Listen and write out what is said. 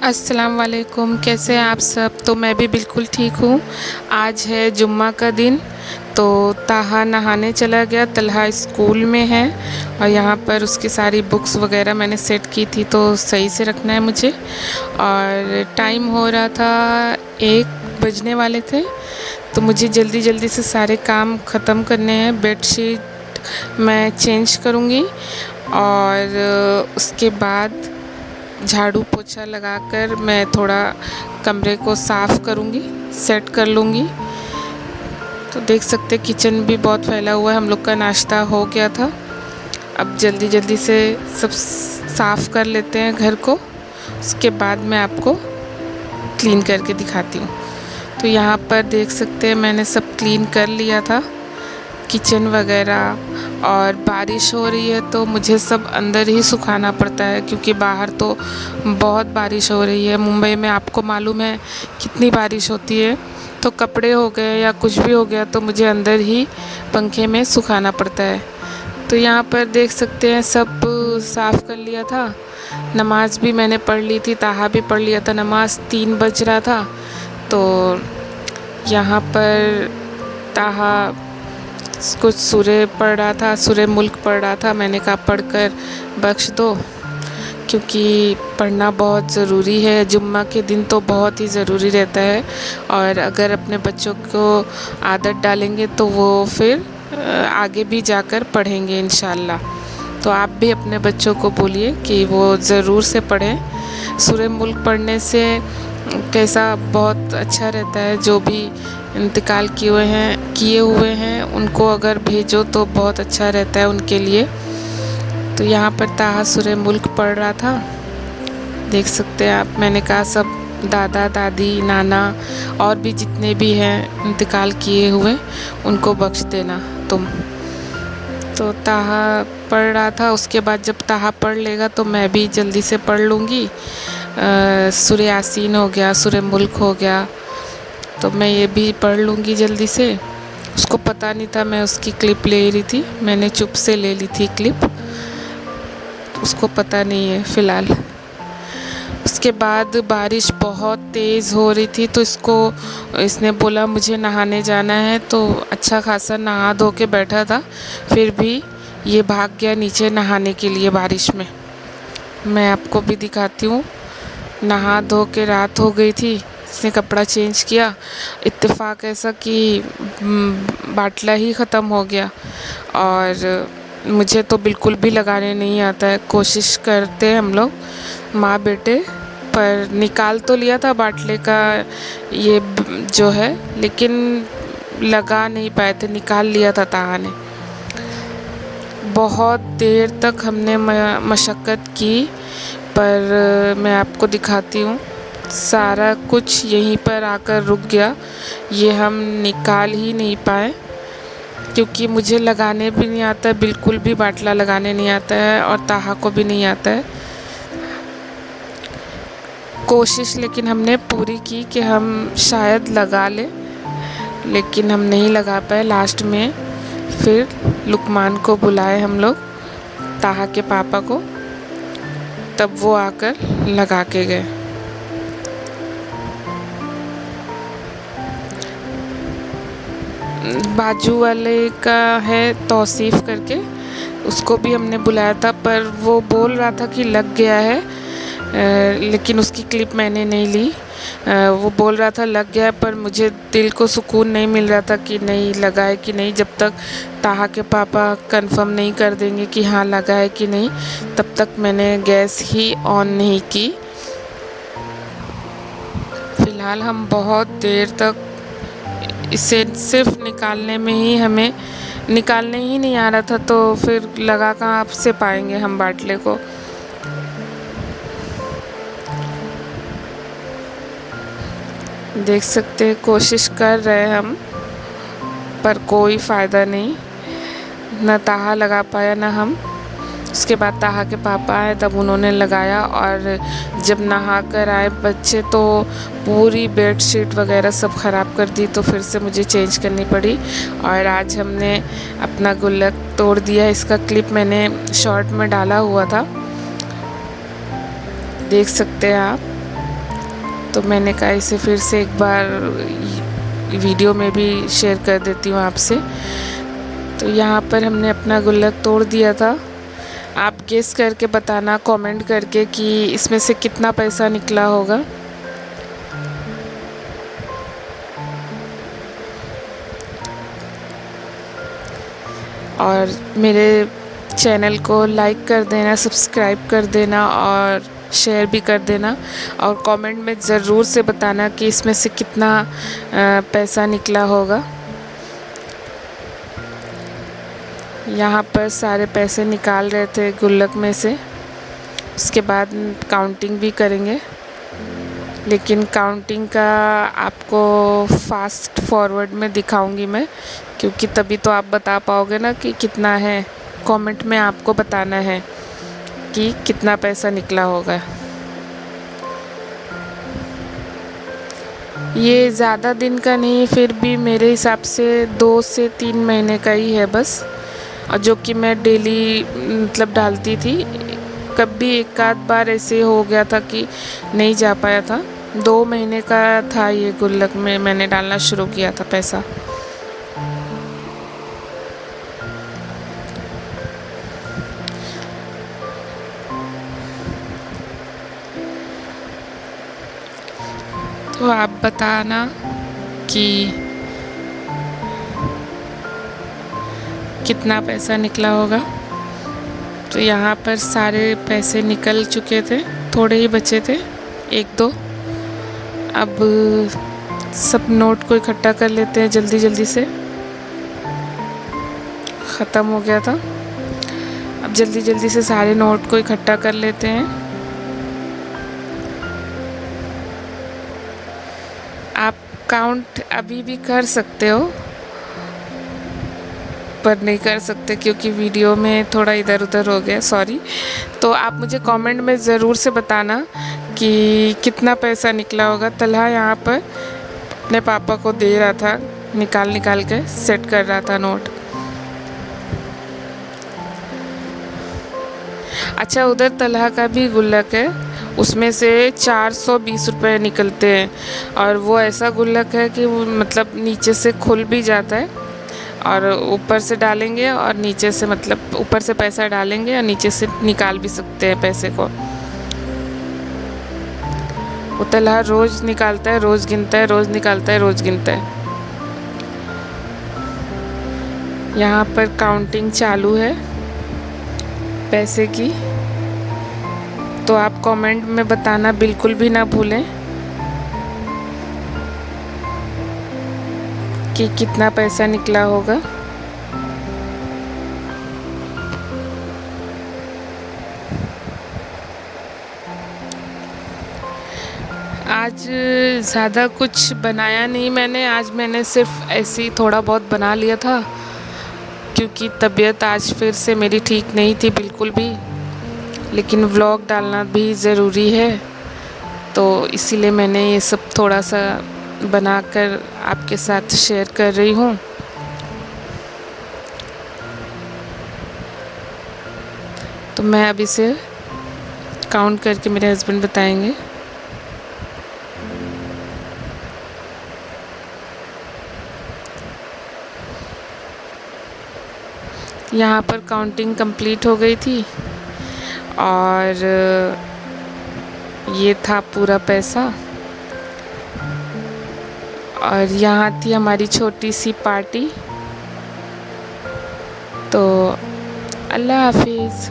अस्सलाम वालेकुम, कैसे हैं आप सब। तो मैं भी बिल्कुल ठीक हूँ। आज है जुम्मा का दिन, तो ताहा नहाने चला गया। तलहा स्कूल में है और यहाँ पर उसकी सारी बुक्स वगैरह मैंने सेट की थी, तो सही से रखना है मुझे। और टाइम हो रहा था, 1 बजने वाले थे, तो मुझे जल्दी जल्दी से सारे काम ख़त्म करने हैं। बेडशीट मैं चेंज करूँगी और उसके बाद झाड़ू पोछा लगाकर मैं थोड़ा कमरे को साफ़ करूँगी, सेट कर लूँगी। तो देख सकते किचन भी बहुत फैला हुआ है। हम लोग का नाश्ता हो गया था, अब जल्दी जल्दी से सब साफ़ कर लेते हैं घर को, उसके बाद मैं आपको क्लीन करके दिखाती हूँ। तो यहाँ पर देख सकते हैं मैंने सब क्लीन कर लिया था, किचन वगैरह। और बारिश हो रही है तो मुझे सब अंदर ही सुखाना पड़ता है, क्योंकि बाहर तो बहुत बारिश हो रही है। मुंबई में आपको मालूम है कितनी बारिश होती है, तो कपड़े हो गए या कुछ भी हो गया तो मुझे अंदर ही पंखे में सुखाना पड़ता है। तो यहाँ पर देख सकते हैं सब साफ़ कर लिया था। नमाज़ भी मैंने पढ़ ली थी, ताहा भी पढ़ लिया था। नमाज़ 3 बज रहा था, तो यहाँ पर ताहा कुछ सूरे पढ़ रहा था, सूरे मुल्क पढ़ रहा था। मैंने कहा पढ़कर बख्श दो, क्योंकि पढ़ना बहुत ज़रूरी है। जुम्मा के दिन तो बहुत ही ज़रूरी रहता है, और अगर अपने बच्चों को आदत डालेंगे तो वो फिर आगे भी जाकर पढ़ेंगे इंशाअल्लाह। तो आप भी अपने बच्चों को बोलिए कि वो ज़रूर से पढ़ें। सूरे मुल्क पढ़ने से कैसा बहुत अच्छा रहता है। जो भी इंतकाल किए हुए हैं उनको अगर भेजो तो बहुत अच्छा रहता है उनके लिए। तो यहाँ पर ताहा सूरे मुल्क पढ़ रहा था, देख सकते हैं आप। मैंने कहा सब दादा दादी नाना और भी जितने भी हैं इंतकाल किए हुए उनको बख्श देना तुम। तो ताहा पढ़ रहा था, उसके बाद जब ताहा पढ़ लेगा तो मैं भी जल्दी से पढ़ लूँगी। सूरे यासीन हो गया, सूरे मुल्क हो गया, तो मैं ये भी पढ़ लूँगी जल्दी से। उसको पता नहीं था मैं उसकी क्लिप ले रही थी, मैंने चुप से ले ली थी क्लिप, उसको पता नहीं है फ़िलहाल। उसके बाद बारिश बहुत तेज़ हो रही थी, तो इसने बोला मुझे नहाने जाना है, तो अच्छा खासा नहा धो के बैठा था, फिर भी ये भाग गया नीचे नहाने के लिए बारिश में। मैं आपको भी दिखाती हूँ। नहा धो के रात हो गई थी, इसने कपड़ा चेंज किया। इत्तेफाक ऐसा कि बाटला ही ख़त्म हो गया, और मुझे तो बिल्कुल भी लगाने नहीं आता है। कोशिश करते हैं हम लोग माँ बेटे, पर निकाल तो लिया था बाटले का ये जो है, लेकिन लगा नहीं पाए थे। निकाल लिया था ताहा ने। बहुत देर तक हमने मशक्क़त की, पर मैं आपको दिखाती हूँ। सारा कुछ यहीं पर आकर रुक गया, ये हम निकाल ही नहीं पाए, क्योंकि मुझे लगाने भी नहीं आता है, बिल्कुल भी बाटला लगाने नहीं आता है, और ताहा को भी नहीं आता है। कोशिश लेकिन हमने पूरी की कि हम शायद लगा लें, लेकिन हम नहीं लगा पाए। लास्ट में फिर लुकमान को बुलाए हम लोग, ताहा के पापा को, तब वो आकर लगा के गए। बाजू वाले का है तौसीफ़ करके, उसको भी हमने बुलाया था, पर वो बोल रहा था कि लग गया है, लेकिन उसकी क्लिप मैंने नहीं ली। वो बोल रहा था लग गया है, पर मुझे दिल को सुकून नहीं मिल रहा था कि नहीं लगा है कि नहीं। जब तक ताहा के पापा कंफर्म नहीं कर देंगे कि हाँ लगा है कि नहीं, तब तक मैंने गैस ही ऑन नहीं की। फ़िलहाल हम बहुत देर तक इसे सिर्फ निकालने में ही, हमें निकालने ही नहीं आ रहा था, तो फिर लगा कहाँ से पाएंगे हम बाटले को। देख सकते हैं कोशिश कर रहे हैं हम, पर कोई फ़ायदा नहीं। न ताहा लगा पाया न हम। उसके बाद ताहा के पापा आए तब उन्होंने लगाया, और जब नहा कर आए बच्चे तो पूरी बेडशीट वगैरह सब ख़राब कर दी, तो फिर से मुझे चेंज करनी पड़ी। और आज हमने अपना गुल्लक तोड़ दिया। इसका क्लिप मैंने शॉर्ट में डाला हुआ था, देख सकते हैं आप। तो मैंने कहा इसे फिर से एक बार वीडियो में भी शेयर कर देती हूँ आपसे। तो यहाँ पर हमने अपना गुल्लक तोड़ दिया था। आप गेस करके बताना कमेंट करके कि इसमें से कितना पैसा निकला होगा। और मेरे चैनल को लाइक कर देना, सब्सक्राइब कर देना और शेयर भी कर देना। और कमेंट में ज़रूर से बताना कि इसमें से कितना पैसा निकला होगा। यहाँ पर सारे पैसे निकाल रहे थे गुल्लक में से। उसके बाद काउंटिंग भी करेंगे, लेकिन काउंटिंग का आपको फास्ट फॉरवर्ड में दिखाऊंगी मैं, क्योंकि तभी तो आप बता पाओगे ना कि कितना है। कमेंट में आपको बताना है कि कितना पैसा निकला होगा। ये ज़्यादा दिन का नहीं, फिर भी मेरे हिसाब से 2 से 3 महीने का ही है बस, और जो कि मैं डेली मतलब डालती थी। कभी एक आध बार ऐसे हो गया था कि नहीं जा पाया था। 2 महीने का था ये गुल्लक में मैंने डालना शुरू किया था पैसा। तो आप बताना कि कितना पैसा निकला होगा। तो यहाँ पर सारे पैसे निकल चुके थे, थोड़े ही बचे थे, 1-2। अब सब नोट को इकट्ठा कर लेते हैं जल्दी जल्दी से, ख़त्म हो गया था। अब जल्दी जल्दी से सारे नोट को इकट्ठा कर लेते हैं। आप काउंट अभी भी कर सकते हो, पर नहीं कर सकते क्योंकि वीडियो में थोड़ा इधर उधर हो गया, सॉरी। तो आप मुझे कमेंट में ज़रूर से बताना कि कितना पैसा निकला होगा। तलहा यहाँ पर अपने पापा को दे रहा था, निकाल के सेट कर रहा था नोट। अच्छा, उधर तलहा का भी गुल्लक है, उसमें से 420 रुपये निकलते हैं। और वो ऐसा गुल्लक है कि वो मतलब नीचे से खुल भी जाता है, और ऊपर से डालेंगे और नीचे से, मतलब ऊपर से पैसा डालेंगे और नीचे से निकाल भी सकते हैं पैसे को। वो तलहा रोज़ निकालता है, रोज़ गिनता है, रोज़ निकालता है, रोज़ गिनता है। यहाँ पर काउंटिंग चालू है पैसे की। तो आप कमेंट में बताना बिल्कुल भी ना भूलें कि कितना पैसा निकला होगा। आज ज़्यादा कुछ बनाया नहीं मैंने, आज मैंने सिर्फ ऐसे ही थोड़ा बहुत बना लिया था, क्योंकि तबीयत आज फिर से मेरी ठीक नहीं थी बिल्कुल भी। लेकिन व्लॉग डालना भी ज़रूरी है, तो इसीलिए मैंने ये सब थोड़ा सा बनाकर आपके साथ शेयर कर रही हूँ। तो मैं अब इसे काउंट करके मेरे हस्बैंड बताएंगे। यहाँ पर काउंटिंग कंप्लीट हो गई थी, और ये था पूरा पैसा। और यहाँ थी हमारी छोटी सी पार्टी। तो अल्लाह हाफिज़।